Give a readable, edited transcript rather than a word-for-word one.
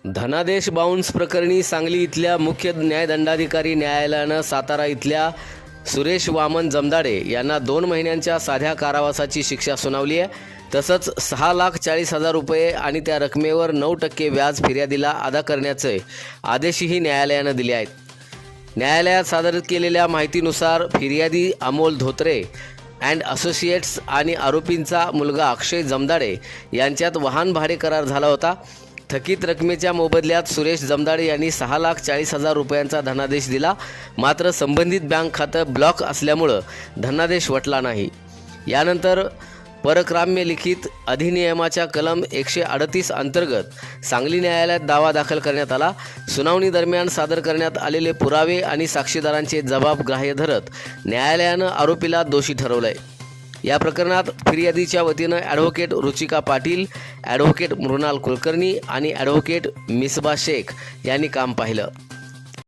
धनादेश बाउन्स प्रकरणी सांगली इथल्या मुख्य न्यायदंडाधिकारी न्यायालयानं सातारा इथल्या सुरेश वामन जमदाडे यांना 2 महिन्यांच्या साध्या कारावासाची शिक्षा सुनावली आहे। तसंच 6,40,000 रुपये आणि त्या रकमेवर 9% व्याज फिर्यादीला अदा करण्याचे आदेशही न्यायालयानं दिले आहेत। न्यायालयात सादर केलेल्या माहितीनुसार फिर्यादी अमोल धोत्रे अँड असोसिएट्स आणि आरोपींचा मुलगा अक्षय जमदाडे यांच्यात वाहन भाडे करार झाला होता। थकीत रकमेच्या मोबदल्यात सुरेश जमदाडे यांनी 6,40,000 रुपयांचा धनादेश दिला। मात्र संबंधित बँक खातं ब्लॉक असल्यामुळे धनादेश वटला नाही। यानंतर परक्राम्य लिखित अधिनियमाच्या कलम 138 अंतर्गत सांगली न्यायालयात दावा दाखल करण्यात आला। सुनावणी दरम्यान सादर करण्यात आलेले पुरावे आणि साक्षीदारांचे जबाब ग्राह्य धरत न्यायालयानं आरोपीला दोषी ठरवलंय। या प्रकरणात फिर्यादीच्या वतीनं ॲडव्होकेट रुचिका पाटील, ॲडव्होकेट मृणाल कुलकर्णी आणि ॲडव्होकेट मिसबा शेख यांनी काम पाहिलं।